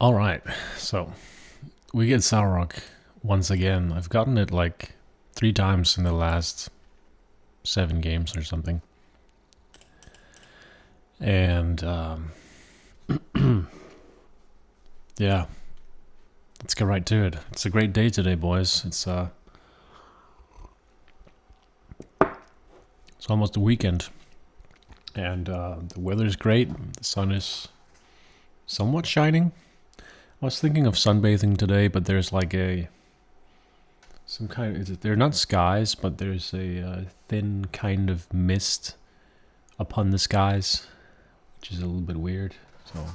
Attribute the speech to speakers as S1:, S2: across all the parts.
S1: Alright, so we get Sauroch once again. I've gotten it like 3 times in the last 7 games or something. And yeah, let's get right to it. It's a great day today, boys. It's almost the weekend. And the weather's great. The sun is somewhat shining. I was thinking of sunbathing today, but there's like they're not skies, but there's a thin kind of mist upon the skies, which is a little bit weird. So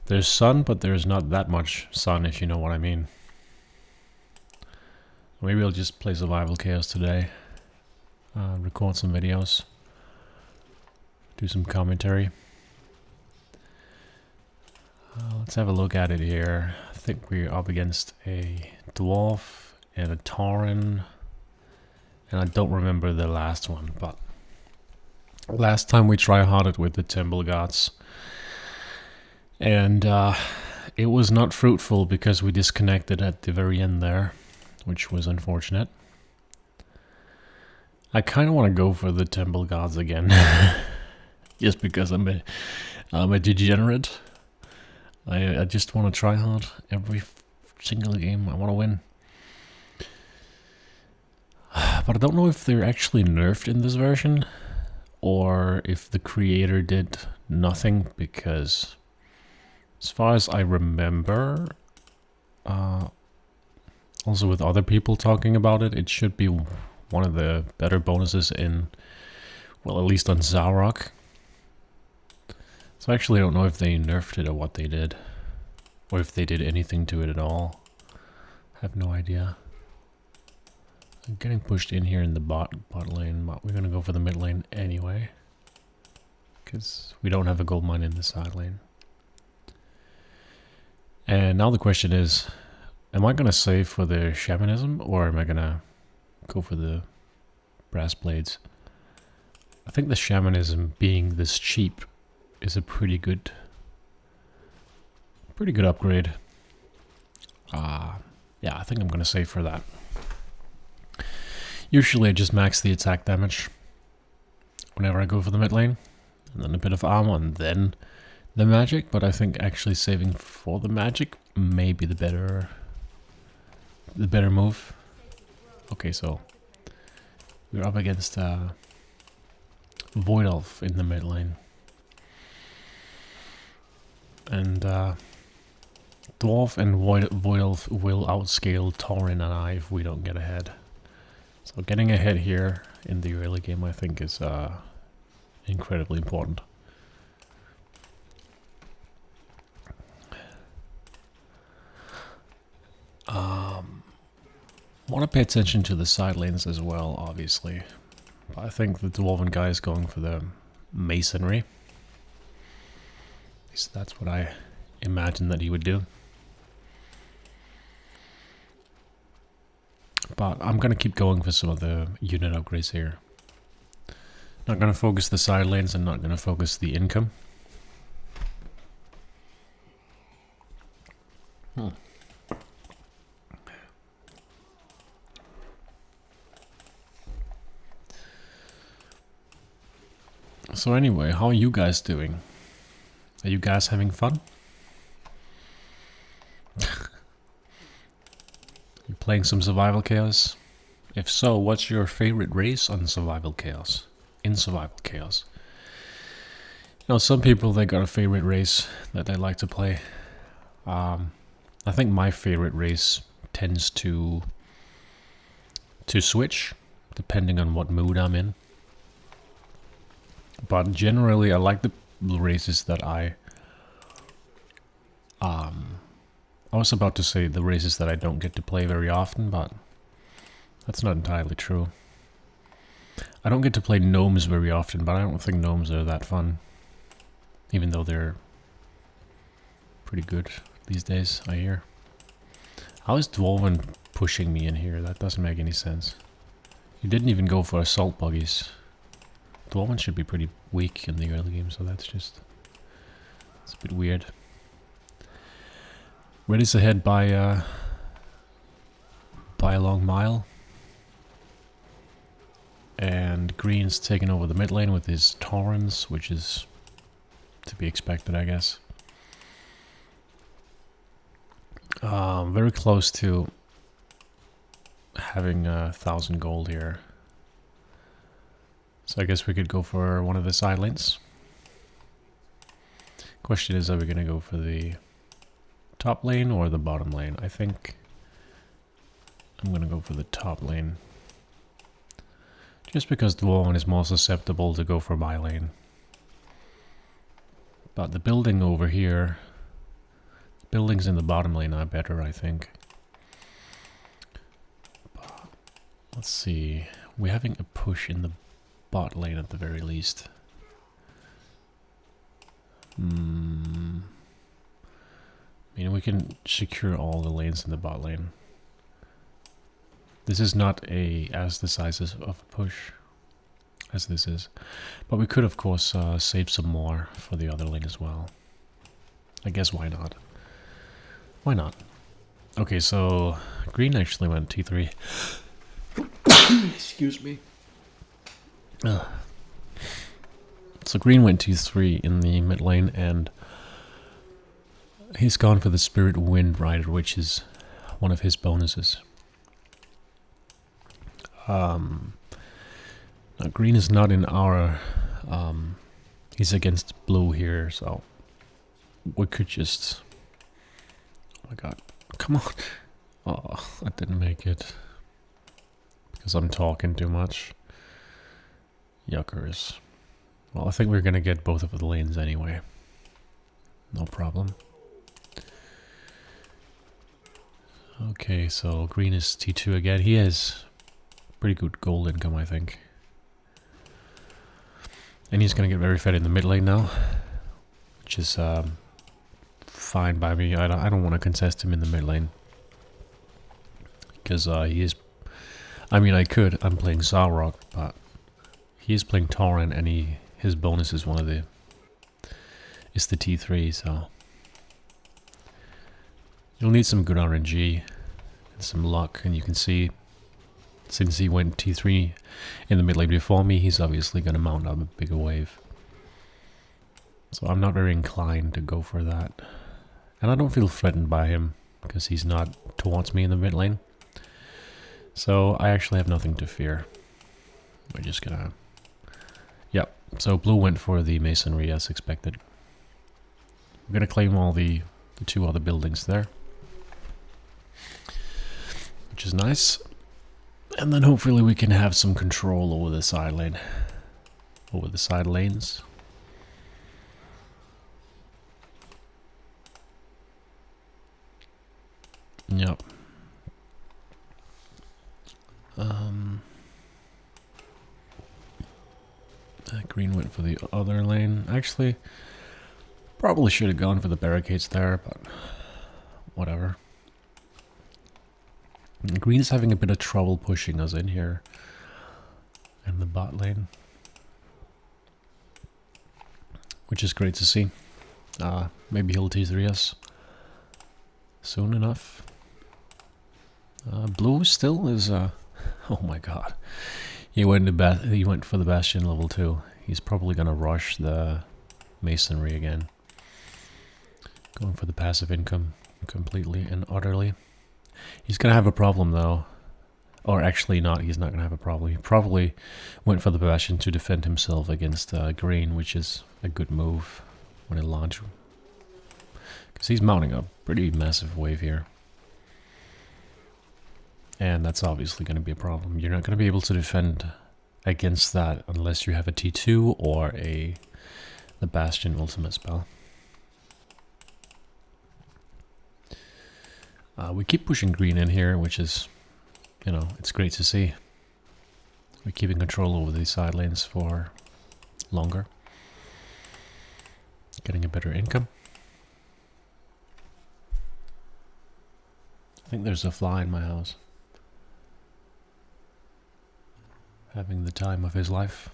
S1: there's sun, but there's not that much sun, if you know what I mean. Maybe I'll just play Survival Chaos today, record some videos, do some commentary. Let's have a look at it here. I think we're up against a Dwarf and a Tauren, and I don't remember the last one, but last time we try-harded with the Temple Gods, and it was not fruitful because we disconnected at the very end there, which was unfortunate. I kind of want to go for the Temple Gods again, just because I'm a degenerate. I just want to try hard every single game. I want to win. But I don't know if they're actually nerfed in this version, or if the creator did nothing, because as far as I remember, also with other people talking about it, it should be one of the better bonuses in, well, at least on Sauroch. So I actually don't know if they nerfed it or what they did, or if they did anything to it at all. I have no idea. I'm getting pushed in here in the bot lane, but we're gonna go for the mid lane anyway, because we don't have a gold mine in the side lane. And now the question is, am I gonna save for the shamanism, or am I gonna go for the brass blades? I think the shamanism, being this cheap, is a pretty good upgrade. Yeah, I think I'm gonna save for that. Usually I just max the attack damage whenever I go for the mid lane, and then a bit of armor, and then the magic, but I think actually saving for the magic may be the better move. Okay, so we're up against Void Elf in the mid lane. And Dwarf and Void Elf will outscale Tauren and I if we don't get ahead. So getting ahead here in the early game, I think, is incredibly important. Want to pay attention to the side lanes as well, obviously. But I think the Dwarven guy is going for the masonry. At least that's what I imagine that he would do. But I'm going to keep going for some of the unit upgrades here. Not going to focus the side lanes and not going to focus the income. So anyway, how are you guys doing? Are you guys having fun? You playing some Survival Chaos? If so, what's your favorite race on Survival Chaos? In Survival Chaos? You know, some people, they got a favorite race that they like to play. I think my favorite race tends to switch depending on what mood I'm in. But generally, I like the races that I was about to say the races that I don't get to play very often, but that's not entirely true. I don't get to play gnomes very often, but I don't think gnomes are that fun. Even though they're pretty good these days, I hear. How is Dwarven pushing me in here? That doesn't make any sense. You didn't even go for assault buggies. Dwarven should be pretty weak in the early game, so it's a bit weird. Red is ahead by a long mile. And Green's taking over the mid lane with his Torrents, which is to be expected, I guess. Very close to having 1,000 gold here. So I guess we could go for one of the side lanes. Question is, are we going to go for the top lane or the bottom lane? I think I'm going to go for the top lane. Just because Dwarven is more susceptible to go for my lane. But the building over here, buildings in the bottom lane are better, I think. But let's see, we're having a push in the bot lane at the very least. I mean, we can secure all the lanes in the bot lane. This is not as decisive of a push as this is. But we could, of course, save some more for the other lane as well. I guess why not? Why not? Okay, so Green actually went T3. Excuse me. So Green went T3 in the mid lane, and he's gone for the Spirit Wind Rider, which is one of his bonuses. Now Green is not in our... he's against blue here, so we could just... Oh my god, come on! Oh, I didn't make it. Because I'm talking too much. Yuckers. Well, I think we're gonna get both of the lanes anyway. No problem. Okay, so Green is T2 again. He has pretty good gold income, I think. And he's gonna get very fed in the mid lane now, which is fine by me. I don't want to contest him in the mid lane because he is. I mean, I could. I'm playing Zarok, but he is playing Torrent, and his bonus is one of the T3. So you'll need some good RNG and some luck, and you can see. Since he went T3 in the mid lane before me, he's obviously going to mount up a bigger wave. So I'm not very inclined to go for that. And I don't feel threatened by him, because he's not towards me in the mid lane. So I actually have nothing to fear. We're just going to... Yep, so blue went for the masonry as expected. We're going to claim all the two other buildings there. Which is nice. And then hopefully we can have some control over the side lane. Over the side lanes. Yep. Green went for the other lane. Actually, probably should have gone for the barricades there, but whatever. Green's having a bit of trouble pushing us in here in the bot lane, which is great to see. Maybe he'll T3 us soon enough. Blue still is oh my god, he went for the Bastion level 2. He's probably gonna rush the masonry again, going for the passive income completely and utterly. He's going to have a problem though. Or actually not, he's not going to have a problem. He probably went for the Bastion to defend himself against Green, which is a good move when it launched. Because he's mounting a pretty massive wave here. And that's obviously going to be a problem. You're not going to be able to defend against that unless you have a T2 or the Bastion ultimate spell. We keep pushing Green in here, which is, you know, it's great to see. We're keeping control over these side lanes for longer. Getting a better income. I think there's a fly in my house. Having the time of his life.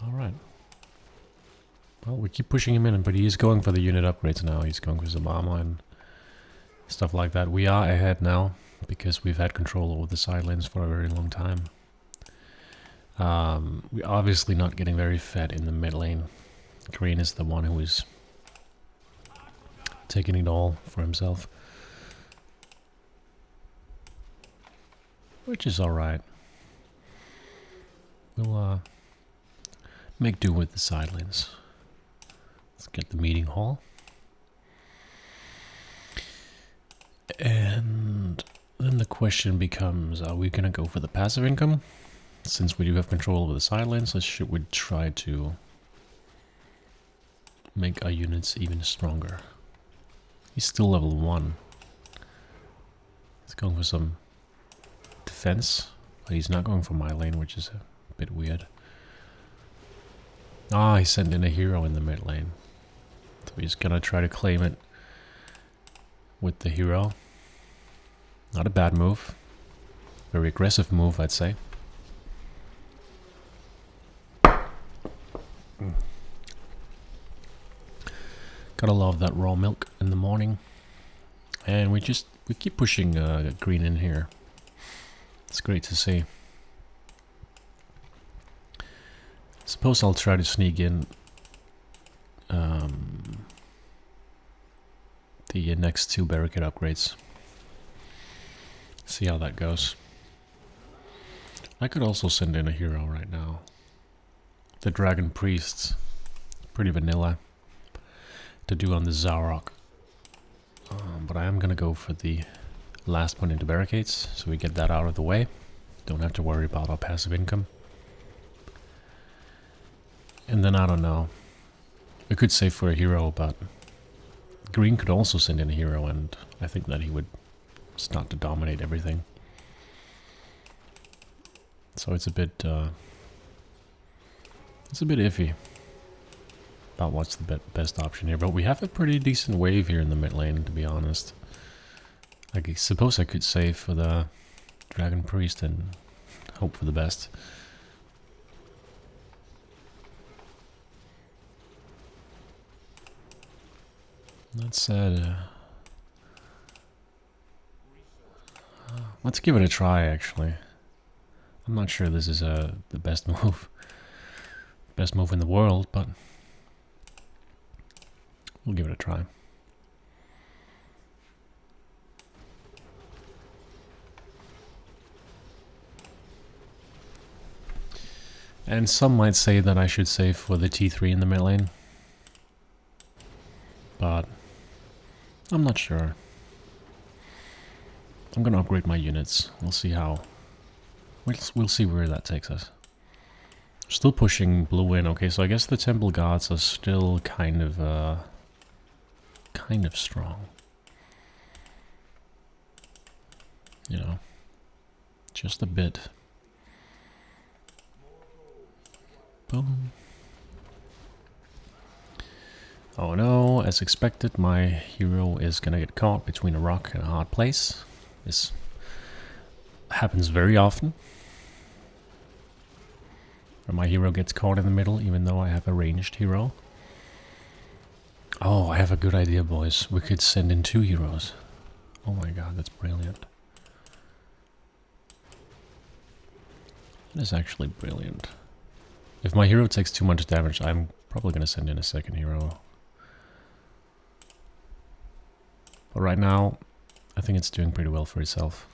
S1: Alright. Well, we keep pushing him in, but he is going for the unit upgrades now. He's going for some armor and stuff like that. We are ahead now, because we've had control over the side lanes for a very long time. We're obviously not getting very fed in the mid lane. Green is the one who is taking it all for himself. Which is alright. We'll make do with the side lanes. Let's get the meeting hall. And then the question becomes, are we gonna go for the passive income? Since we do have control over the side lanes, should we try to make our units even stronger? He's still level 1. He's going for some defense, but he's not going for my lane, which is a bit weird. Ah, he sent in a hero in the mid lane. So he's gonna try to claim it with the hero. Not a bad move. Very aggressive move, I'd say. Gotta love that raw milk in the morning. And we keep pushing green in here. It's great to see. Suppose I'll try to sneak in the next 2 barricade upgrades. See how that goes. I could also send in a hero right now. The Dragon Priest. Pretty vanilla to do on the Zarok. But I am gonna go for the last one into barricades, so we get that out of the way. Don't have to worry about our passive income. And then I don't know. We could save for a hero, but green could also send in a hero, and I think that he would start to dominate everything. So it's a bit iffy about what's the best option here. But we have a pretty decent wave here in the mid lane, to be honest. I suppose I could save for the Dragon Priest and hope for the best. That said, let's give it a try, actually. I'm not sure this is the best move. Best move in the world, but we'll give it a try. And some might say that I should save for the T3 in the mid lane. But I'm not sure. I'm gonna upgrade my units. We'll see how. We'll see where that takes us. Still pushing blue in. Okay, so I guess the Temple Guards are still kind of strong. You know, just a bit. Boom. Oh no, as expected, my hero is gonna get caught between a rock and a hard place. This happens very often. Where my hero gets caught in the middle, even though I have a ranged hero. Oh, I have a good idea, boys. We could send in 2 heroes. Oh my god, that's brilliant. That is actually brilliant. If my hero takes too much damage, I'm probably gonna send in a second hero. But right now, I think it's doing pretty well for itself.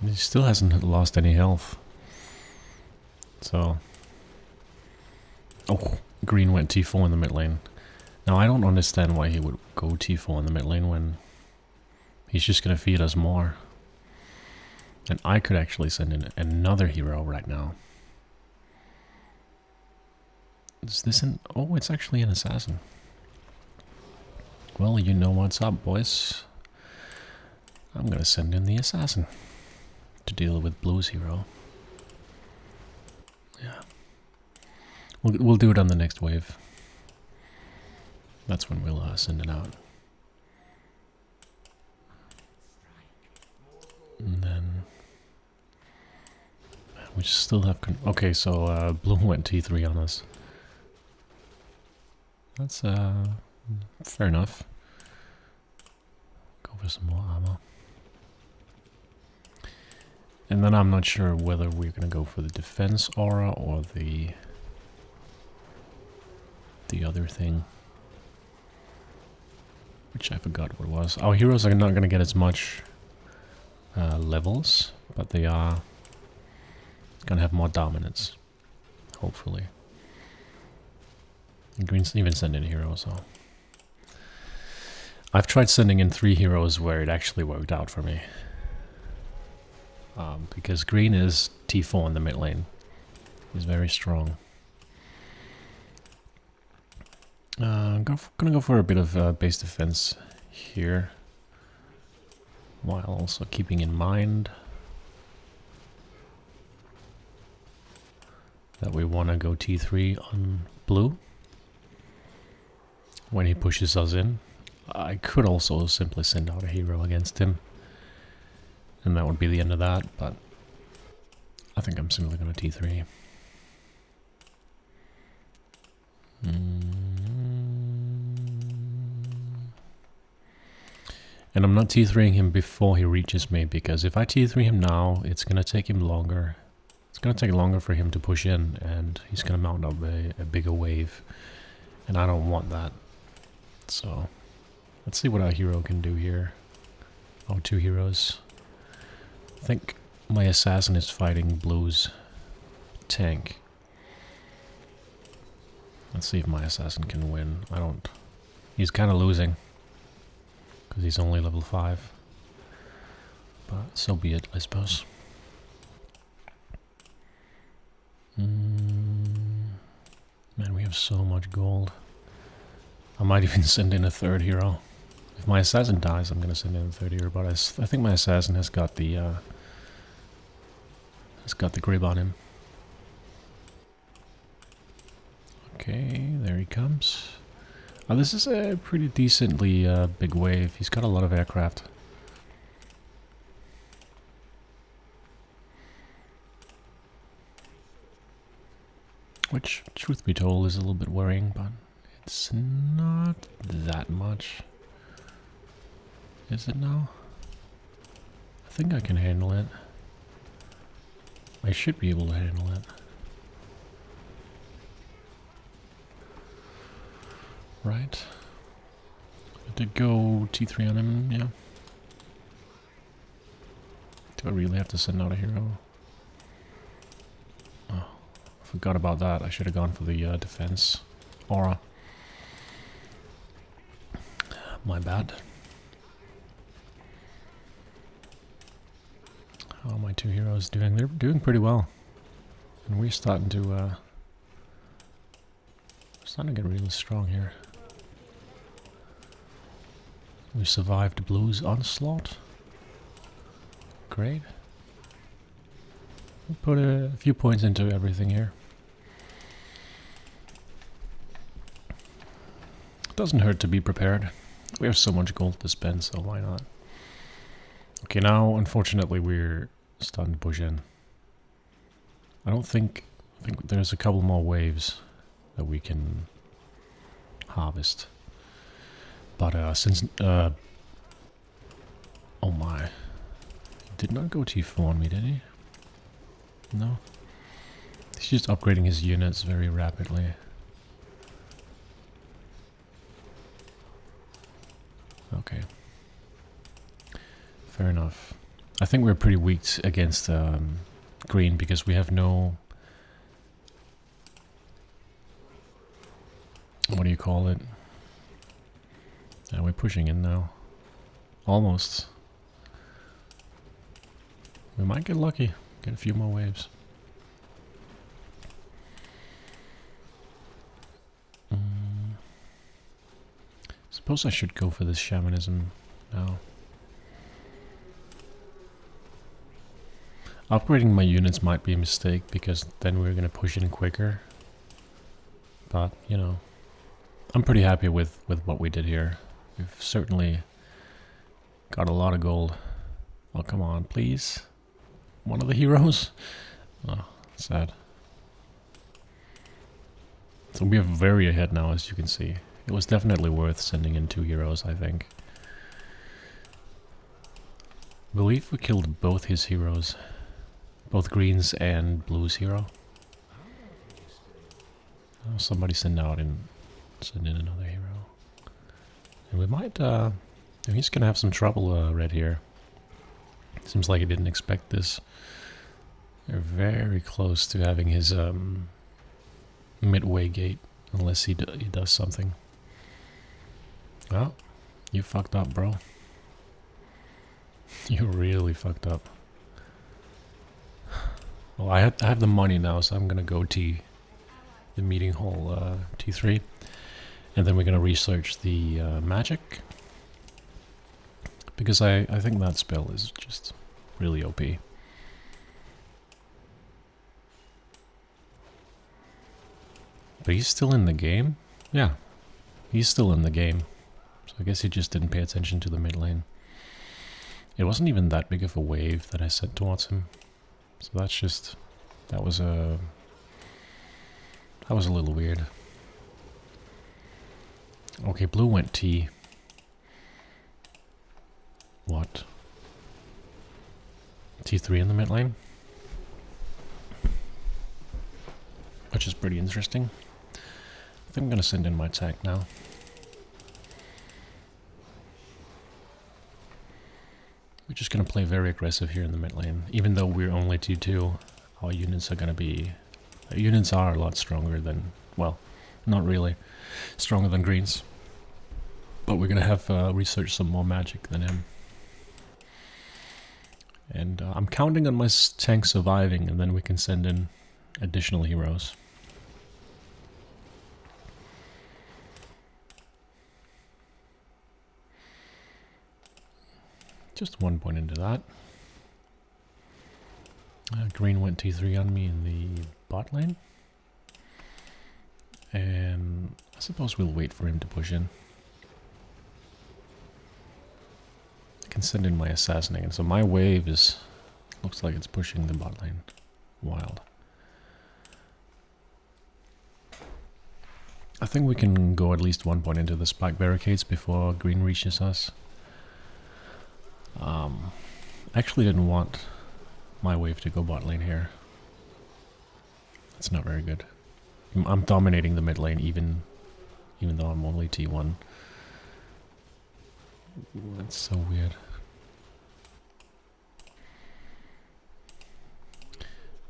S1: He still hasn't lost any health. So... Oh, green went T4 in the mid lane. Now I don't understand why he would go T4 in the mid lane when he's just gonna feed us more. And I could actually send in another hero right now. Is this an... Oh, it's actually an assassin. Well, you know what's up, boys. I'm gonna send in the assassin to deal with blue's hero. Yeah. We'll do it on the next wave. That's when we'll send it out. We still have... okay, so blue went T3 on us. That's fair enough. Go for some more armor. And then I'm not sure whether we're gonna go for the defense aura or the other thing. Which I forgot what it was. Our heroes are not gonna get as much levels, but they are gonna have more dominance, hopefully. And Green's even send in a hero, so... I've tried sending in 3 heroes where it actually worked out for me. Because Green is T4 in the mid lane. He's very strong. Gonna go for a bit of base defense here. While also keeping in mind that we want to go T3 on blue when he pushes us in. I could also simply send out a hero against him, and that would be the end of that, but I think I'm simply going to T3. And I'm not T3ing him before he reaches me, because if I T3 him now, it's going to take him longer. It's going to take longer for him to push in, and he's going to mount up a bigger wave, and I don't want that. So, let's see what our hero can do here. Our 2 heroes. I think my assassin is fighting Blue's tank. Let's see if my assassin can win. I don't... He's kind of losing, because he's only level 5. But so be it, I suppose. Man, we have so much gold. I might even send in a 3rd hero. If my assassin dies, I'm gonna send in a 3rd hero, but I think my assassin has got the grip on him. Okay, there he comes. Oh, this is a pretty decently big wave. He's got a lot of aircraft. Which, truth be told, is a little bit worrying, but it's not that much. Is it now? I think I can handle it. I should be able to handle it. Right. I did go T3 on him, yeah. Do I really have to send out a hero? Oh, forgot about that. I should have gone for the defense aura. My bad. How are my 2 heroes doing? They're doing pretty well. And we're starting to get really strong here. We survived Blue's onslaught. Great. We put a few points into everything here. Doesn't hurt to be prepared. We have so much gold to spend, so why not? Okay, now unfortunately we're starting to push in. I think there's a couple more waves that we can harvest. But since oh my, he did not go T4 on me, did he? No. He's just upgrading his units very rapidly. Okay. Fair enough. I think we're pretty weak against green because we have no... What do you call it? We're pushing in now. Almost. We might get lucky. Get a few more waves. Suppose I should go for this shamanism now. Upgrading my units might be a mistake because then we're gonna push in quicker. But, you know, I'm pretty happy with what we did here. We've certainly got a lot of gold. Oh, come on, please. One of the heroes? Oh, sad. So we are very ahead now, as you can see. It was definitely worth sending in 2 heroes, I think. I believe we killed both his heroes. Both Green's and Blue's hero. Oh, somebody send in another hero. And we might, he's gonna have some trouble, Red here. Seems like he didn't expect this. They're very close to having his, midway gate, unless he does something. Well, you fucked up, bro. You really fucked up. Well, I have the money now, so I'm gonna go T the meeting hall, T3, and then we're gonna research the magic, because I think that spell is just really OP. But he's still in the game? Yeah, he's still in the game. So I guess he just didn't pay attention to the mid lane. It wasn't even that big of a wave that I sent towards him. So that's just... That was a little weird. Okay, Blue went T. What? T3 in the mid lane? Which is pretty interesting. I think I'm gonna send in my tech now. We're just gonna play very aggressive here in the mid lane. Even though we're only T2, our units are gonna be... Our units are a lot stronger than... Well, not really. Stronger than Green's. But we're gonna have researched some more magic than him. And I'm counting on my tank surviving, and then we can send in additional heroes. Just 1 point into that. Green went T3 on me in the bot lane. And I suppose we'll wait for him to push in. I can send in my assassinating. So my wave is... Looks like it's pushing the bot lane. Wild. I think we can go at least 1 point into the spike barricades before Green reaches us. I actually didn't want my wave to go bot lane here. That's not very good. I'm dominating the mid lane even though I'm only T1. That's so weird.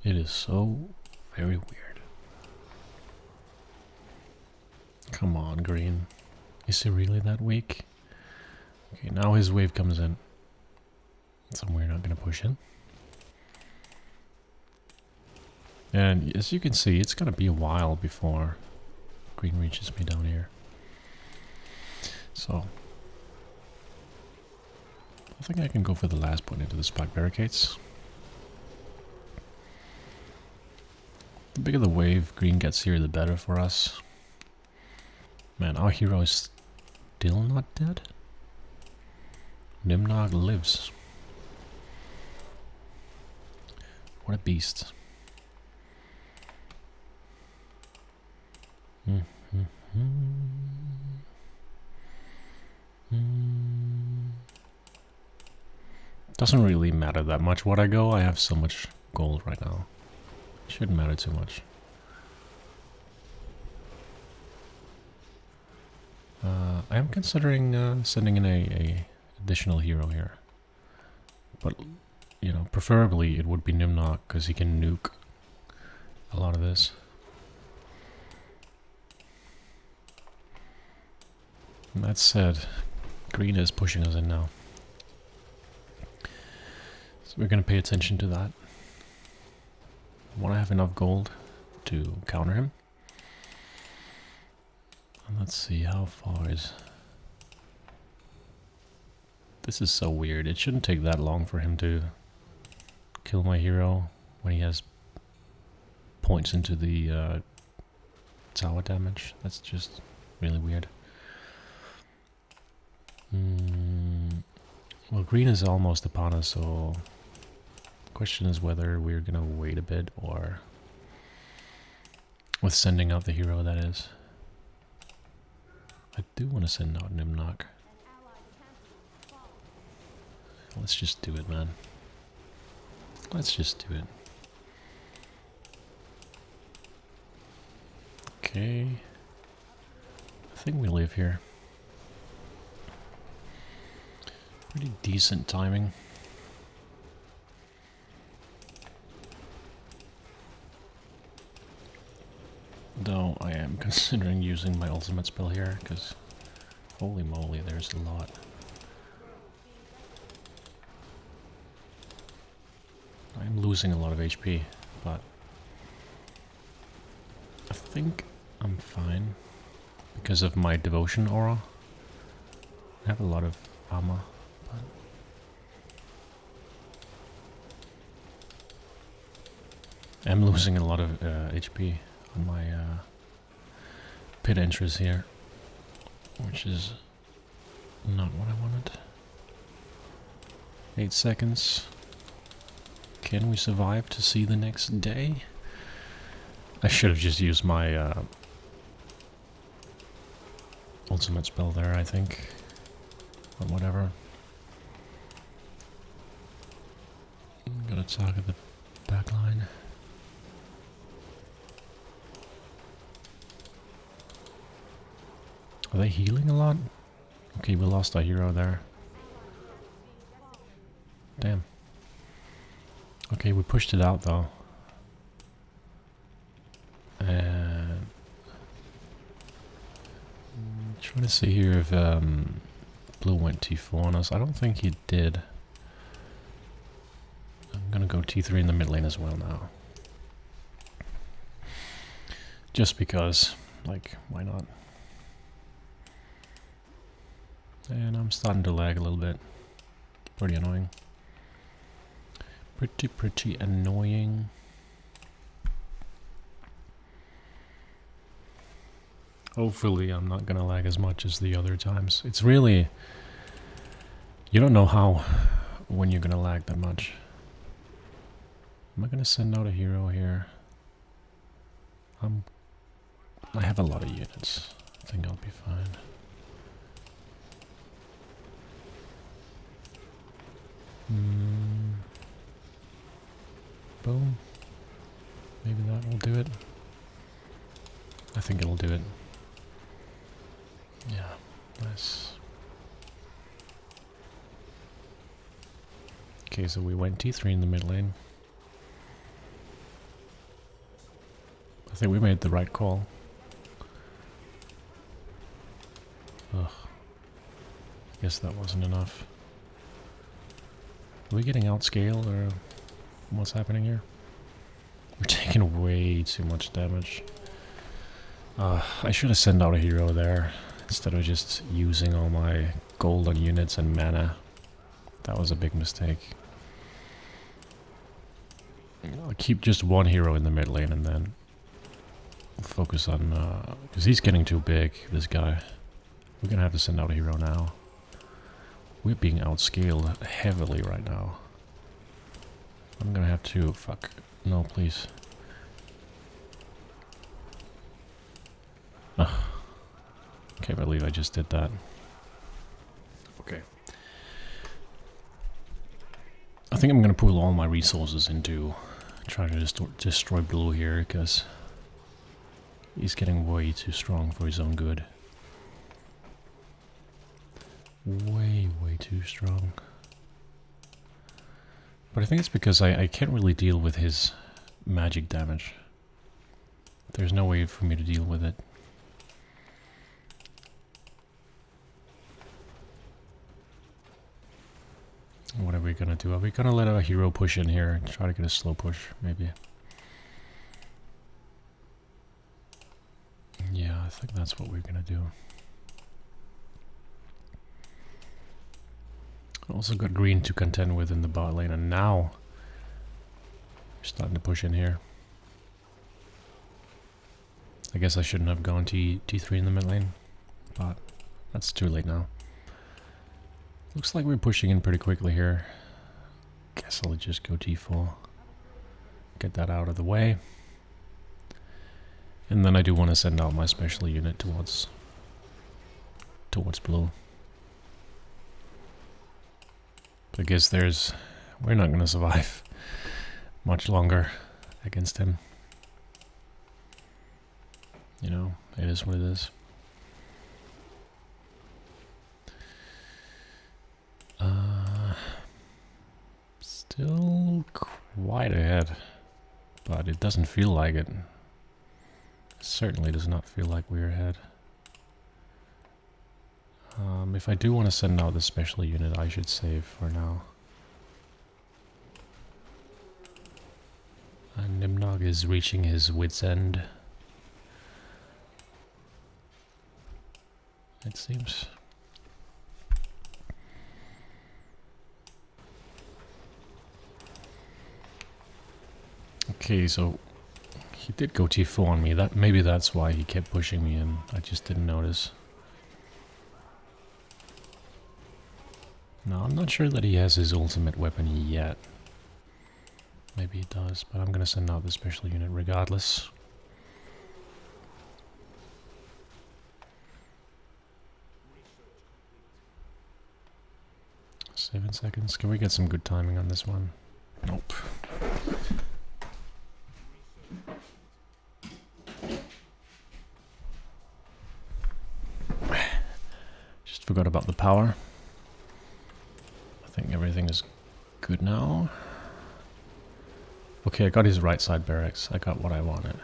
S1: It is so very weird. Come on, Green. Is he really that weak? Okay, now his wave comes in. So we're not going to push in. And as you can see, it's going to be a while before Green reaches me down here. So I think I can go for the last point into the spike barricades. The bigger the wave Green gets here, the better for us. Man, our hero is still not dead. Nimnog lives. What a beast. Doesn't really matter that much what I go. I have so much gold right now. Shouldn't matter too much. I am considering sending in a additional hero here. But, you know, preferably it would be Nimnog, because he can nuke a lot of this. And that said, Green is pushing us in now. So we're going to pay attention to that. I want to have enough gold to counter him. And let's see, how far is... This is so weird. It shouldn't take that long for him to kill my hero when he has points into the tower damage. That's just really weird. Well, Green is almost upon us, so Question is whether we're gonna wait a bit or with sending out the hero, that is. I do want to send out Nimnok. Let's just do it, man. Let's just do it. Okay. I think we live here. Pretty decent timing. Though I am considering using my ultimate spell here, because holy moly, there's a lot. I'm losing a lot of HP, but I think I'm fine because of my devotion aura. I have a lot of armor, but I'm losing a lot of HP on my pit entries here, which is not what I wanted. 8 seconds. Can we survive to see the next day? I should have just used my ultimate spell there, I think. But whatever. I'm gonna target the back line. Are they healing a lot? Okay, we lost our hero there. Damn. Okay, we pushed it out though. And trying to see here if Blue went T4 on us. I don't think he did. I'm gonna go T3 in the mid lane as well now. Just because, like, why not? And I'm starting to lag a little bit. Pretty annoying. Pretty annoying. Hopefully I'm not gonna lag as much as the other times. It's really... You don't know how, when you're gonna lag that much. Am I gonna send out a hero here? I have a lot of units. I think I'll be fine. Boom. Maybe that will do it. I think it'll do it. Yeah, nice. Okay, so we went T3 in the mid lane. I think we made the right call. Ugh. Guess that wasn't enough. Are we getting outscaled or what's happening here? We're taking way too much damage. I should have sent out a hero there instead of just using all my gold on units and mana. That was a big mistake. I'll keep just one hero in the mid lane and then focus on... because he's getting too big, this guy. We're gonna have to send out a hero now. We're being outscaled heavily right now. I'm gonna have to... Fuck. No, please. Ugh. Can't believe I just did that. Okay. I think I'm gonna pool all my resources into trying to destroy Blue here, because he's getting way too strong for his own good. Way too strong. But I think it's because I can't really deal with his magic damage. There's no way for me to deal with it. What are we gonna do? Are we gonna let our hero push in here and try to get a slow push, maybe? Yeah, I think that's what we're gonna do. Also got green to contend with in the bot lane, and now we're starting to push in here. I guess I shouldn't have gone T3 in the mid lane, but that's too late now. Looks like we're pushing in pretty quickly here. guess I'll just go T4. Get that out of the way. And then I do want to send out my special unit towards blue. Because we're not going to survive much longer against him. You know, it is what it is. Still quite ahead, but it doesn't feel like it. Certainly does not feel like we're ahead. If I do want to send out the special unit, I should save for now. And Nimnog is reaching his wit's end, it seems. Okay, so he did go T4 on me. Maybe that's why he kept pushing me in. I just didn't notice. No, I'm not sure that he has his ultimate weapon yet. Maybe he does, but I'm gonna send out the special unit regardless. Seven seconds. Can we get some good timing on this one? Nope. Just forgot about the power. I think everything is good now. Okay, I got his right side barracks. I got what I wanted.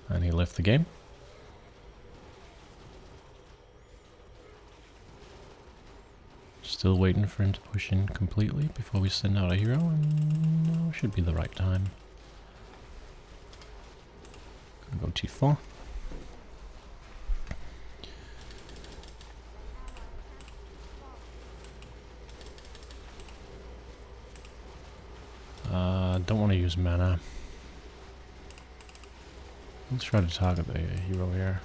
S1: And he left the game. Still waiting for him to push in completely before we send out a hero, and now should be the right time. Gonna go T4. Don't want to use mana. Let's try to target the hero here.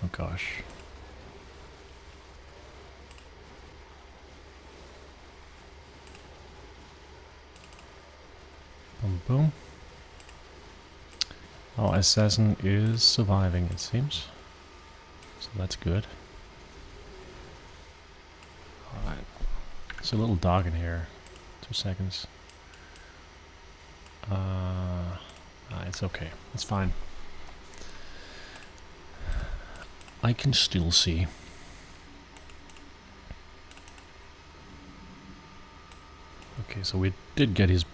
S1: Oh gosh. Boom boom. Our assassin is surviving, it seems. So that's good. Alright. It's a little dark in here. 2 seconds. It's okay. It's fine. I can still see. Okay, so we did get his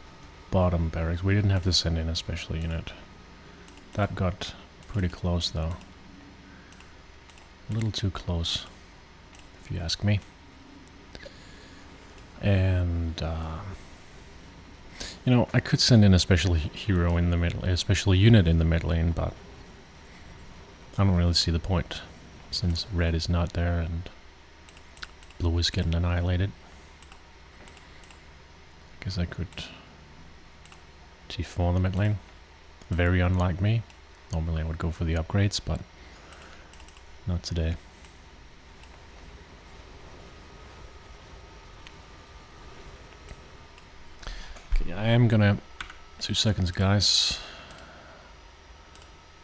S1: bottom barracks. We didn't have to send in a special unit. That got pretty close though. A little too close, if you ask me. And you know, I could send in a special hero in the middle, a special unit in the mid lane, but I don't really see the point, since red is not there and blue is getting annihilated. I guess I could T4 the mid lane. Very unlike me. Normally I would go for the upgrades, but not today. Okay, I am gonna... 2 seconds, guys.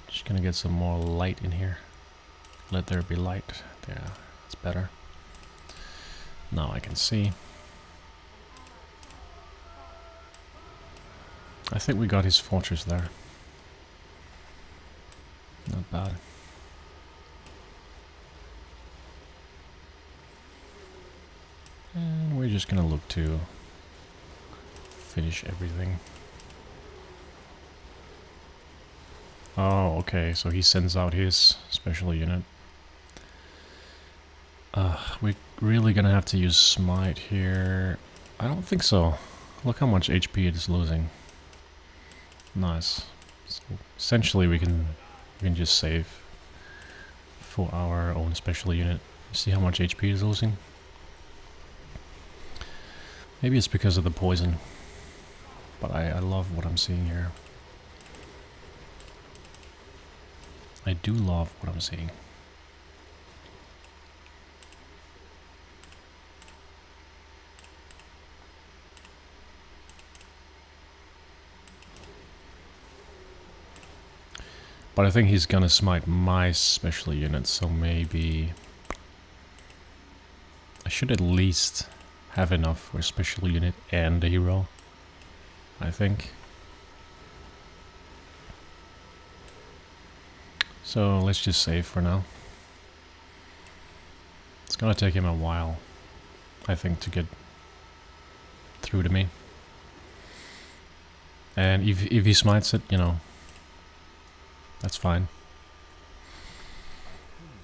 S1: Just gonna get some more light in here. Let there be light. There, that's better. Now I can see. I think we got his fortress there. Not bad. And we're just gonna look to finish everything. Oh, okay, so he sends out his special unit. We're really gonna have to use Smite here. I don't think so. Look how much HP it is losing. Nice. So essentially we can just save for our own special unit. See how much HP it is losing? Maybe it's because of the poison. But I love what I'm seeing here. I do love what I'm seeing. But I think he's gonna smite my special unit, so maybe I should at least have enough for a special unit and a hero, I think. So let's just save for now. It's gonna take him a while, I think, to get through to me. And if he smites it, you know, that's fine.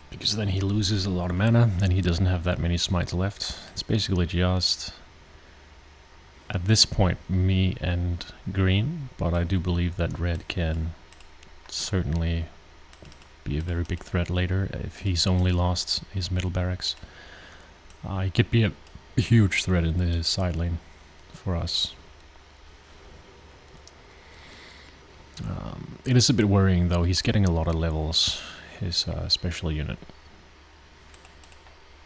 S1: Because then he loses a lot of mana, and he doesn't have that many smites left. It's basically just, at this point, me and green, but I do believe that red can certainly be a very big threat later if he's only lost his middle barracks. He could be a huge threat in the side lane for us. It is a bit worrying though, he's getting a lot of levels, his special unit.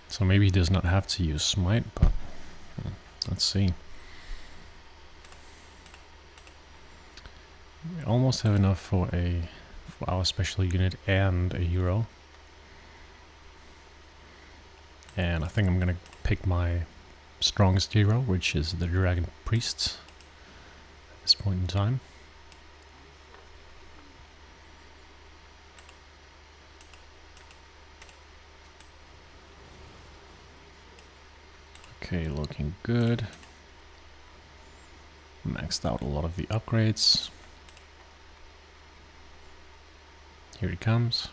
S1: So maybe he does not have to use smite, but let's see. We almost have enough for our special unit and a hero. And I think I'm gonna pick my strongest hero, which is the Dragon Priest at this point in time. Okay, looking good. Maxed out a lot of the upgrades. Here he comes.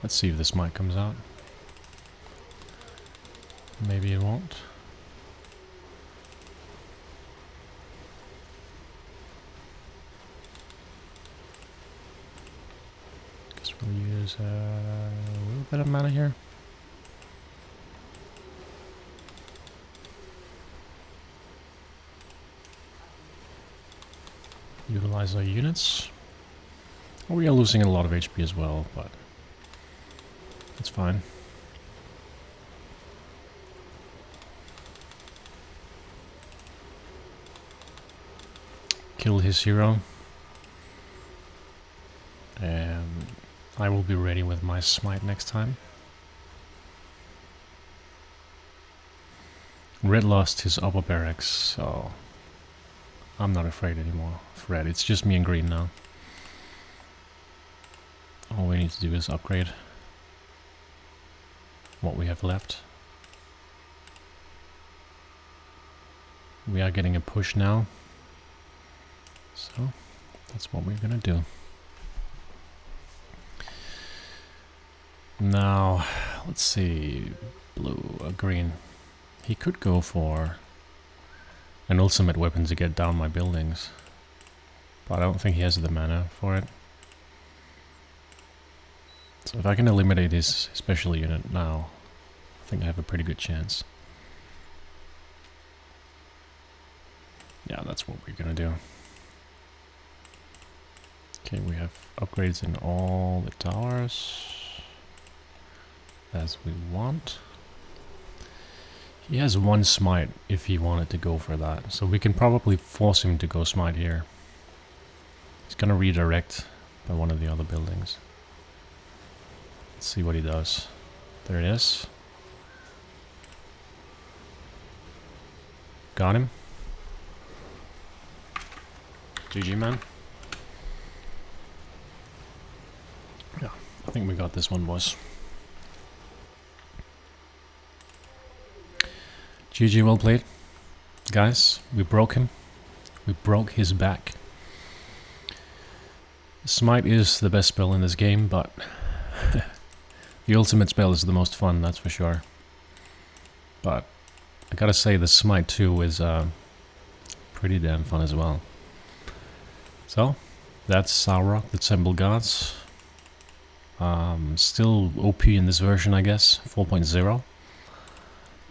S1: Let's see if this mic comes out. Maybe it won't. Guess we'll use a little bit of mana here. Utilize our units. We are losing a lot of HP as well, but that's fine. Kill his hero. And I will be ready with my smite next time. Red lost his upper barracks, so I'm not afraid anymore of red. It's just me and green now. All we need to do is upgrade what we have left. We are getting a push now, so that's what we're gonna do. Now, let's see, blue, green. He could go for an ultimate weapon to get down my buildings, but I don't think he has the mana for it. So if I can eliminate his special unit now, I think I have a pretty good chance. Yeah, that's what we're gonna do. Okay, we have upgrades in all the towers as we want. He has one smite if he wanted to go for that, so we can probably force him to go smite here. He's gonna redirect by one of the other buildings. Let's see what he does. There it is. Got him. GG, man. Yeah, I think we got this one, boys. GG, well played. Guys, we broke him. We broke his back. Smite is the best spell in this game, but the ultimate spell is the most fun, that's for sure. But I gotta say the Smite 2 is pretty damn fun as well. So, that's Sauroch, the Temple Gods. Still OP in this version, I guess, 4.0.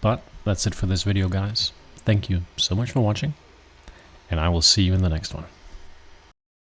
S1: But that's it for this video, guys. Thank you so much for watching, and I will see you in the next one.